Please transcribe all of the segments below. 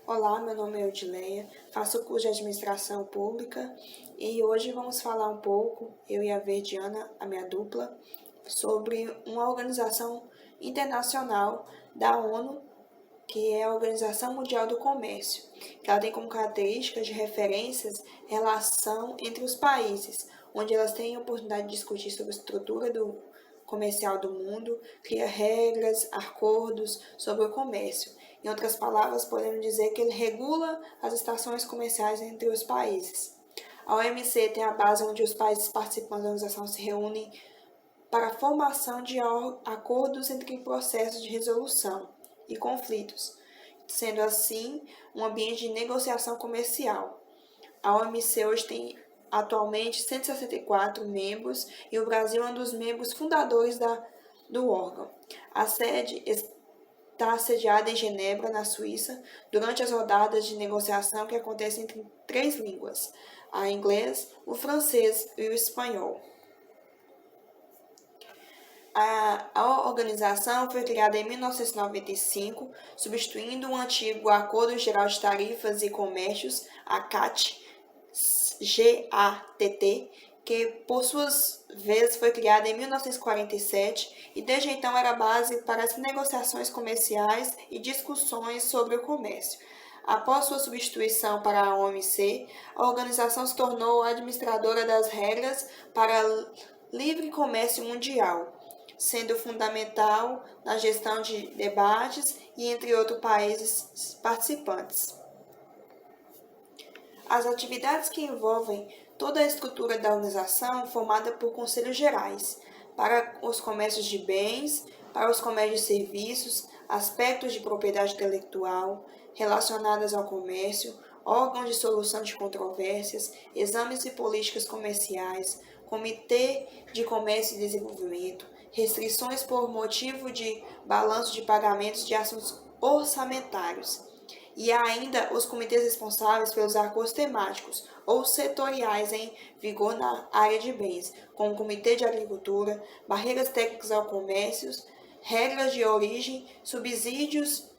Olá, meu nome é Odileia, faço o curso de Administração Pública e hoje vamos falar um pouco, eu e a Verdiana, a minha dupla, sobre uma organização internacional da ONU, que é a Organização Mundial do Comércio, que ela tem como características de referências relação entre os países, onde elas têm a oportunidade de discutir sobre a estrutura comercial do mundo, cria regras, acordos sobre o comércio. Em outras palavras, podemos dizer que ele regula as estações comerciais entre os países. A OMC tem a base onde os países participantes da organização se reúnem para a formação de acordos entre processos de resolução e conflitos, sendo assim um ambiente de negociação comercial. A OMC hoje tem atualmente 164 membros e o Brasil é um dos membros fundadores do órgão. A sede está sediada em Genebra, na Suíça, durante as rodadas de negociação que acontecem entre três línguas, a inglês, o francês e o espanhol. A organização foi criada em 1995, substituindo o antigo Acordo Geral de Tarifas e Comércios, ACAT, GATT, que por suas vezes foi criada em 1947 e desde então era base para as negociações comerciais e discussões sobre o comércio. Após sua substituição para a OMC, a organização se tornou administradora das regras para livre comércio mundial, sendo fundamental na gestão de debates e entre outros países participantes. As atividades que envolvem toda a estrutura da organização formada por conselhos gerais, para os comércios de bens, para os comércios de serviços, aspectos de propriedade intelectual relacionadas ao comércio, órgãos de solução de controvérsias, exames e políticas comerciais, comitê de comércio e desenvolvimento, restrições por motivo de balanço de pagamentos de assuntos orçamentários, e há ainda os comitês responsáveis pelos acordos temáticos ou setoriais em vigor na área de bens, como o Comitê de Agricultura, barreiras técnicas ao comércio, regras de origem, subsídios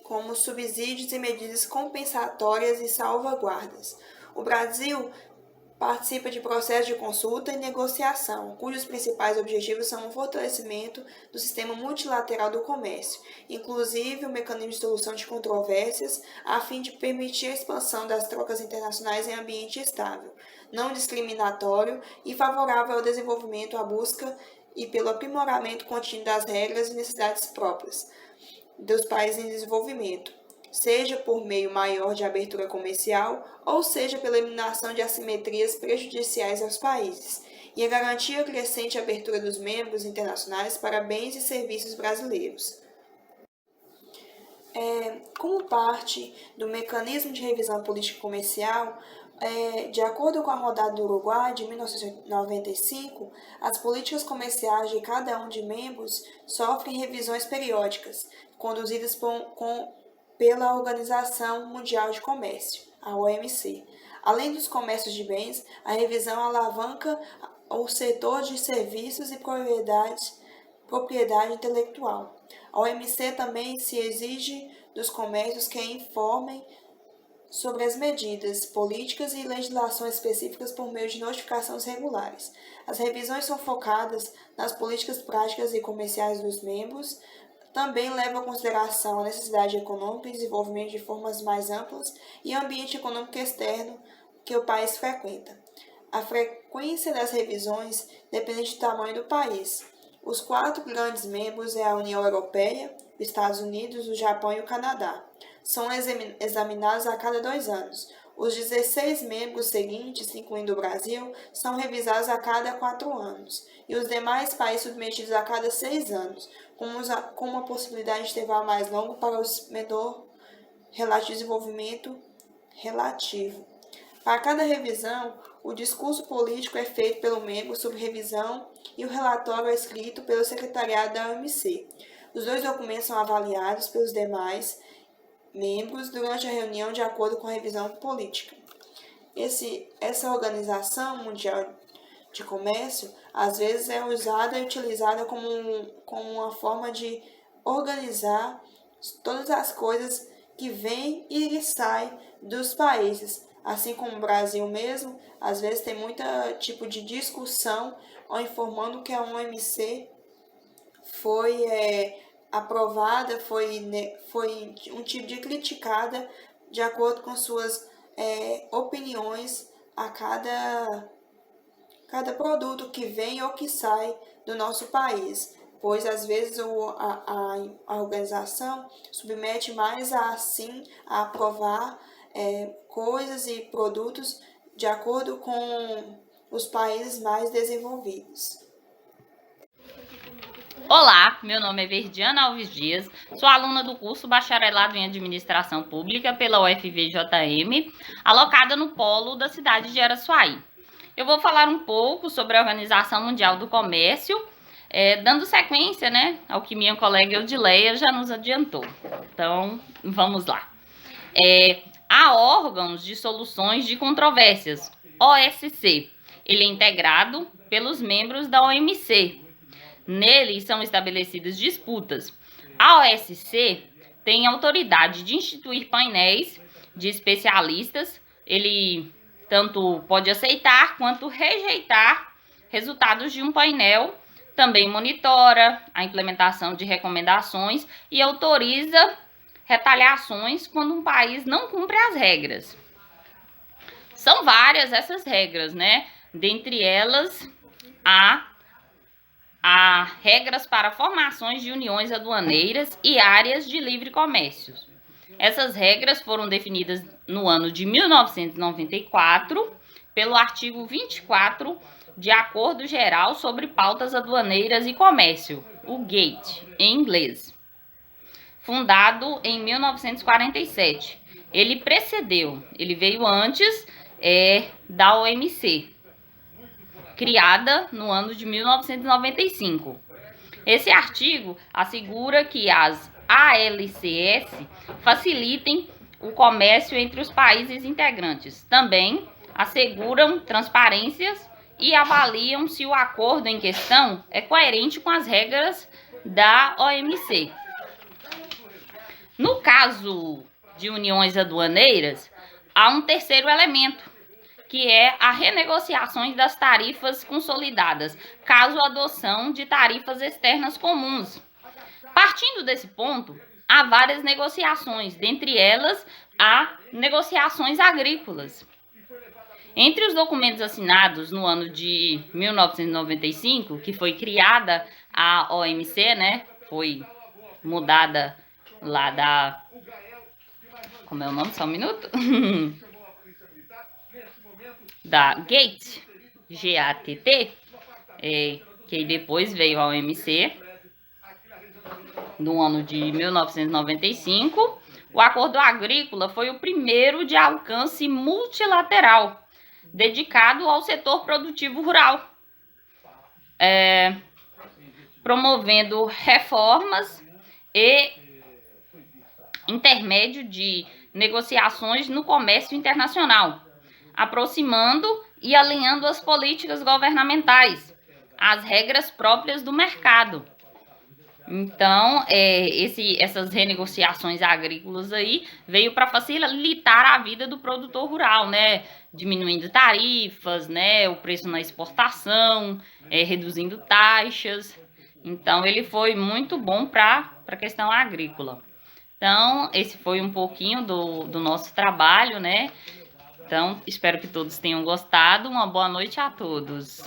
como subsídios e medidas compensatórias e salvaguardas. O Brasil participa de processos de consulta e negociação, cujos principais objetivos são o fortalecimento do sistema multilateral do comércio, inclusive o mecanismo de solução de controvérsias, a fim de permitir a expansão das trocas internacionais em ambiente estável, não discriminatório e favorável ao desenvolvimento, à busca e pelo aprimoramento contínuo das regras e necessidades próprias dos países em desenvolvimento, seja por meio maior de abertura comercial ou seja pela eliminação de assimetrias prejudiciais aos países, e a garantia crescente abertura dos membros internacionais para bens e serviços brasileiros. Como parte do mecanismo de revisão política comercial, de acordo com a rodada do Uruguai de 1995, as políticas comerciais de cada um de membros sofrem revisões periódicas, conduzidas pela Organização Mundial de Comércio, a OMC. Além dos comércios de bens, a revisão alavanca o setor de serviços e propriedade intelectual. A OMC também se exige dos comércios que informem sobre as medidas, políticas e legislações específicas por meio de notificações regulares. As revisões são focadas nas políticas práticas e comerciais dos membros, também levam em consideração a necessidade econômica e desenvolvimento de formas mais amplas e o ambiente econômico externo que o país frequenta. A frequência das revisões depende do tamanho do país. Os 4 grandes membros é a União Europeia, os Estados Unidos, o Japão e o Canadá. São examinados a cada 2 anos. Os 16 membros seguintes, incluindo o Brasil, são revisados a cada 4 anos, e os demais países submetidos a cada 6 anos, com uma possibilidade de intervalo mais longo para o menor desenvolvimento relativo. Para cada revisão, o discurso político é feito pelo membro sob revisão e o relatório é escrito pelo secretariado da OMC. Os 2 documentos são avaliados pelos demais membros durante a reunião de acordo com a revisão política. Essa Organização Mundial de comércio, às vezes é usada e utilizada como uma forma de organizar todas as coisas que vêm e saem dos países. Assim como o Brasil mesmo, às vezes tem muito tipo de discussão ou informando que a OMC foi aprovada, foi um tipo de criticada de acordo com suas opiniões a cada produto que vem ou que sai do nosso país, pois às vezes a organização submete mais a aprovar coisas e produtos de acordo com os países mais desenvolvidos. Olá, meu nome é Verdiana Alves Dias, sou aluna do curso Bacharelado em Administração Pública pela UFVJM, alocada no polo da cidade de Araçuaí. Eu vou falar um pouco sobre a Organização Mundial do Comércio, dando sequência, ao que minha colega Eudileia já nos adiantou. Então, vamos lá. Há órgãos de soluções de controvérsias, OSC. Ele é integrado pelos membros da OMC. Nele são estabelecidas disputas. A OSC tem autoridade de instituir painéis de especialistas. Ele tanto pode aceitar quanto rejeitar resultados de um painel. Também monitora a implementação de recomendações e autoriza retaliações quando um país não cumpre as regras. São várias essas regras, Dentre elas, há regras para formações de uniões aduaneiras e áreas de livre comércio. Essas regras foram definidas no ano de 1994 pelo artigo 24 de Acordo Geral sobre Pautas Aduaneiras e Comércio, o GATT, em inglês, fundado em 1947. Ele veio antes da OMC, criada no ano de 1995. Esse artigo assegura que as ALCS facilitem o comércio entre os países integrantes. Também asseguram transparências e avaliam se o acordo em questão é coerente com as regras da OMC. No caso de uniões aduaneiras, há um terceiro elemento, que é a renegociação das tarifas consolidadas, caso a adoção de tarifas externas comuns. Partindo desse ponto, há várias negociações, dentre elas, há negociações agrícolas. Entre os documentos assinados no ano de 1995, que foi criada a OMC, foi mudada lá da... Como é o nome? Só um minuto. Da GATT, G-A-T-T, que depois veio a OMC, no ano de 1995. O acordo agrícola foi o primeiro de alcance multilateral, dedicado ao setor produtivo rural, promovendo reformas e intermédio de negociações no comércio internacional, aproximando e alinhando as políticas governamentais às regras próprias do mercado. Então, essas renegociações agrícolas aí veio para facilitar a vida do produtor rural, diminuindo tarifas, o preço na exportação, reduzindo taxas. Então, ele foi muito bom para a questão agrícola. Então, esse foi um pouquinho do nosso trabalho, Então, espero que todos tenham gostado. Uma boa noite a todos.